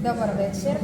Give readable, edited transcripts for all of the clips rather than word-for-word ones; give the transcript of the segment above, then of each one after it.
Добър вечер.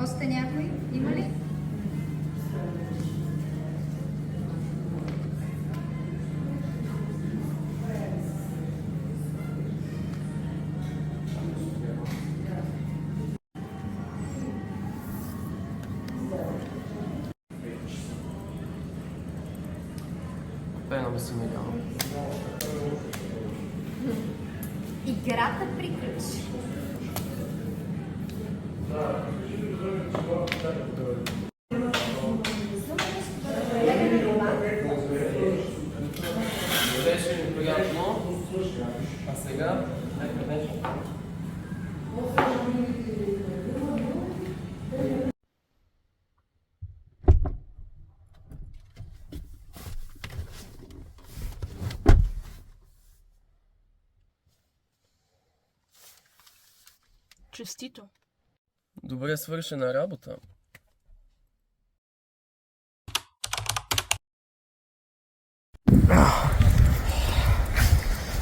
Още някой? Има ли? Пена ми се милиона. Играта приключи. Беше ми приятно, а сега нека нещо. Честито. Добре свършена работа.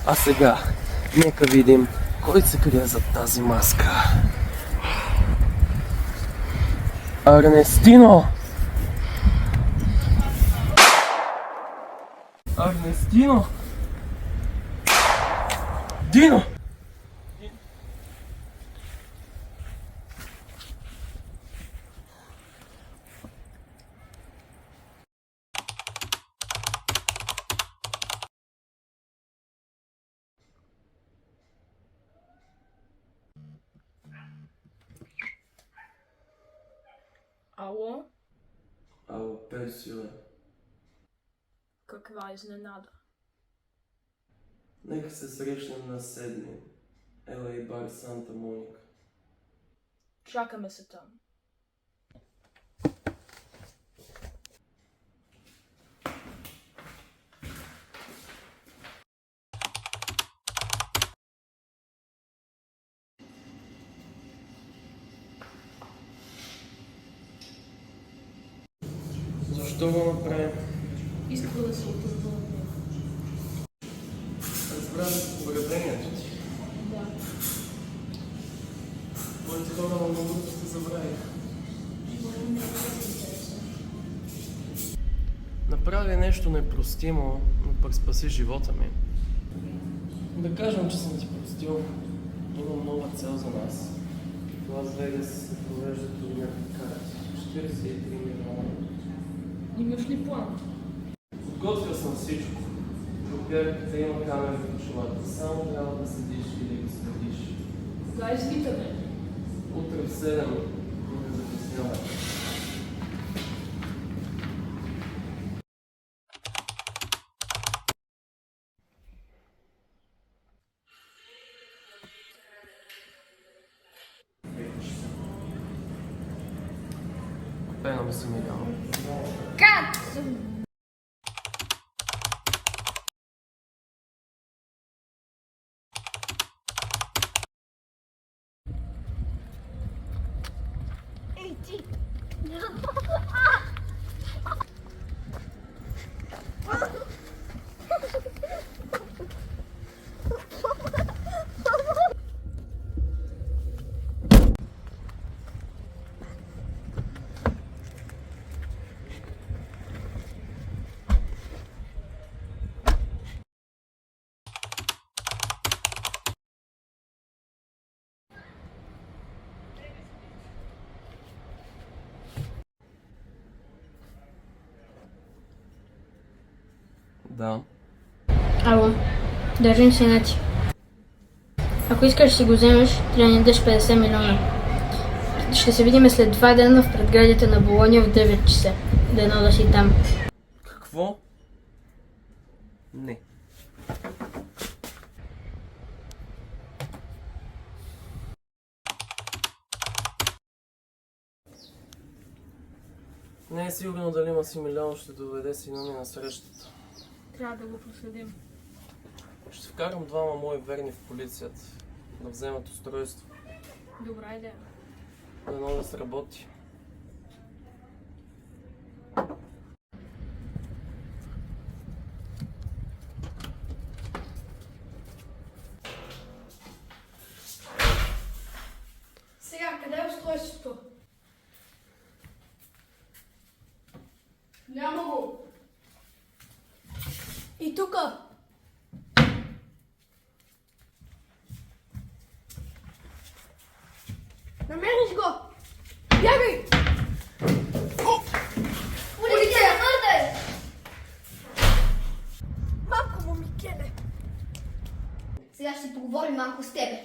А сега, нека видим кой се крие зад тази маска. Арнестино! Арнестино! Дино! Ало? Ало, Персиле. Каква изненада? Нека се срещнем на 7. LA бар Санта Моника. Чакаме се там. Защо го направим? Искам да се отървам. Разбрах погребението ти. Да. Моите хора много бързо сте забравили. Направи нещо непростимо, но пък спаси живота ми. Да кажем, че съм ти простил. Имам нова цел за нас. В Лас Вегас се провежда турнир по карти. 43 милиона. Имаш ли план? Подготвил съм всичко. Проверката има камери в очилата. Само трябва да седиш и да ги следиш. Кога излитаме? Утре в 7 не закъснявай. Пена ми се милиона. Кат! Ей, ти! Да. Ало, държим синати. Ако искаш да си го вземеш, трябва да ни дадеш 50 милиона. Ще се видим след 2 дена в предградията на Болония в 9 часа. Дано да си там. Какво? Не. Не е сигурно дали Масимилиано ще доведе сина ми на срещата. Трябва да го проследим. Ще вкарам двама мои верни в полицията да вземат устройство. Добра идея. Дано да сработи. Сега, къде е устройството? Няма го. И тука! Намериш го! Бягай! Полиция, въртай! Малко му, Микеле! Сега ще поговорим малко с тебе.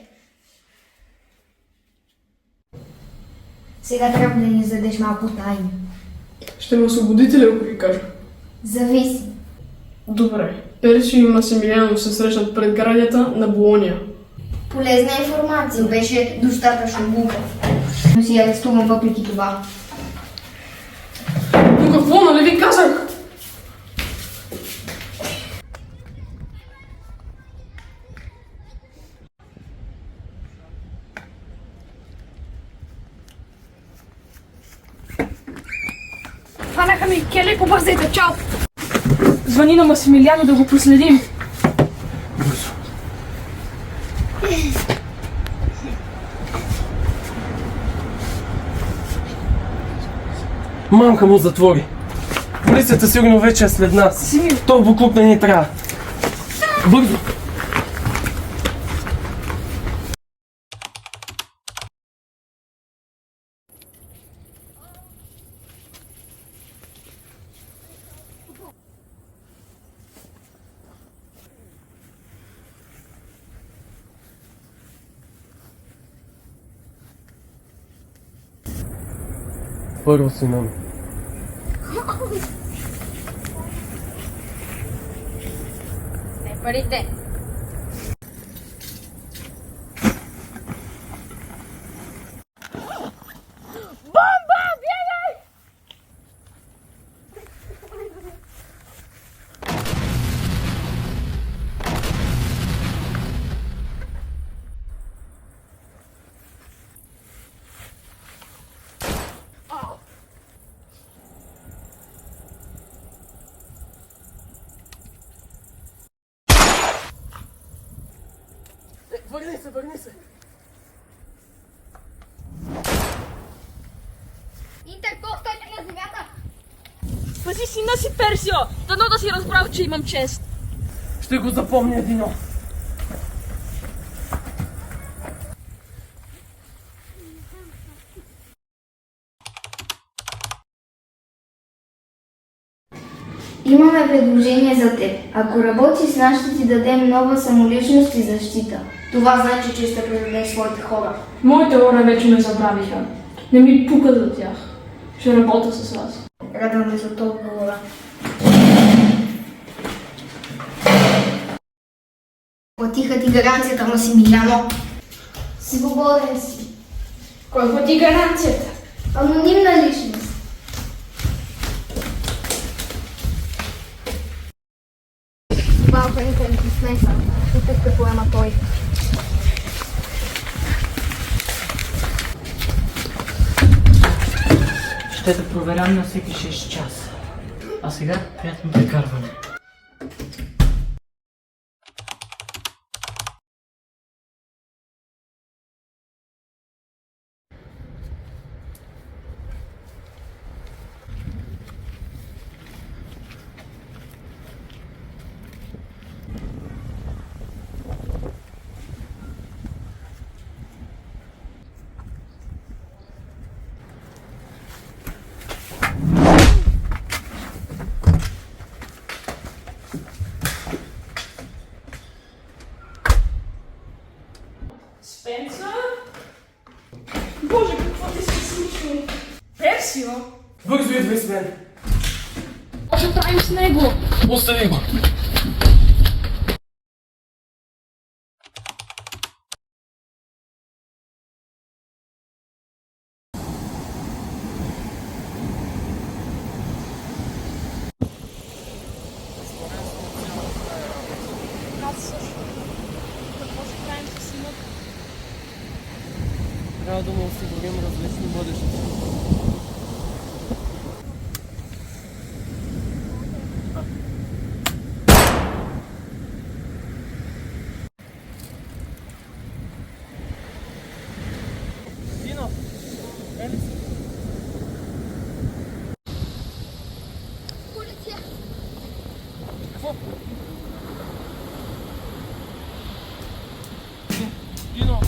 Сега трябва да ни задеш малко тайни. Ще ме освободите ли, ако ви кажа? Зависи. Добре. Персио и Масимилиано се срещат пред градията на Болония. Полезна информация. Беше достатъчно глупав. Но си арестувам въпреки това. Но какво, нали ви казах? Хванаха ми, Келе, побързайте, чао! Звъни на Масимилиано да го проследим. Бързо. Мамка му затвори. Полицията сигурно вече е след нас. То буклук не ни трябва. Бързо! Първо сина ми. Парите. Върни се! Интерпол, стойте на земята! Спаси сина си, Персио! Дано да си разбрал, че имам чест! Ще го запомня, Едино! Имаме предложение за теб. Ако работиш с нас, ще ти дадем нова самоличност и защита. Това значи, че ще предадеш своите хора. Моите хора вече ме забравиха. Не ми пука за тях. Ще работя с вас. Радваме се от отговора. Платиха ти гаранцията, Масимилиано. Свободен си. Кой плати гаранцията? Анонимна личност. Малко никой не ти смеса. Тук ще поема той. Ще те проверям на всеки 6 часа. А сега приятно прекарване. мен. Какво ще правим с него? Остави го. Трябва да му осигурим различни бъдещи. Дино! Ели си? Полиция! Какво? Дино!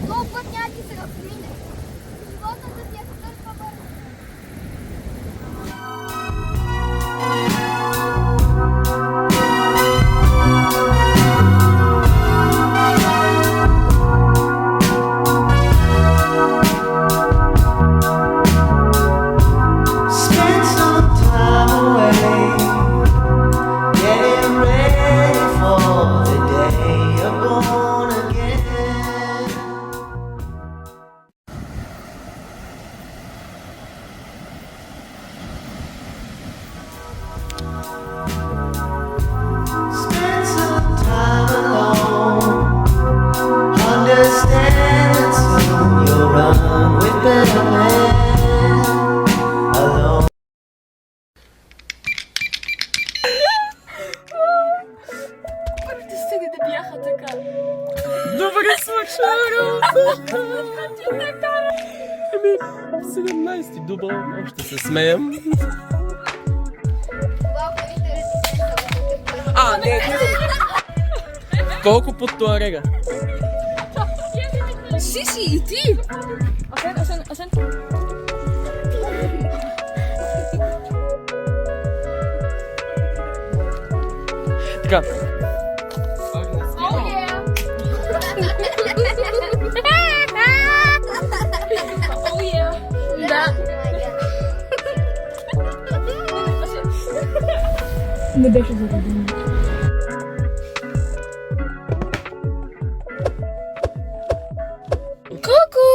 Много път няма ти сега помине. Животната ти е потърпа бързо. Spend some time away, getting ready for the day you're born again. Spend some time alone, understand that soon you'll run with better men alone. Първите сцени да бяха така. Добре свършва Еми, 17-ти дубъл, още се смеем. Не. Колко под туарега? Сиси, и ти! Асен. Така. Не беше заредено. Ку-ку!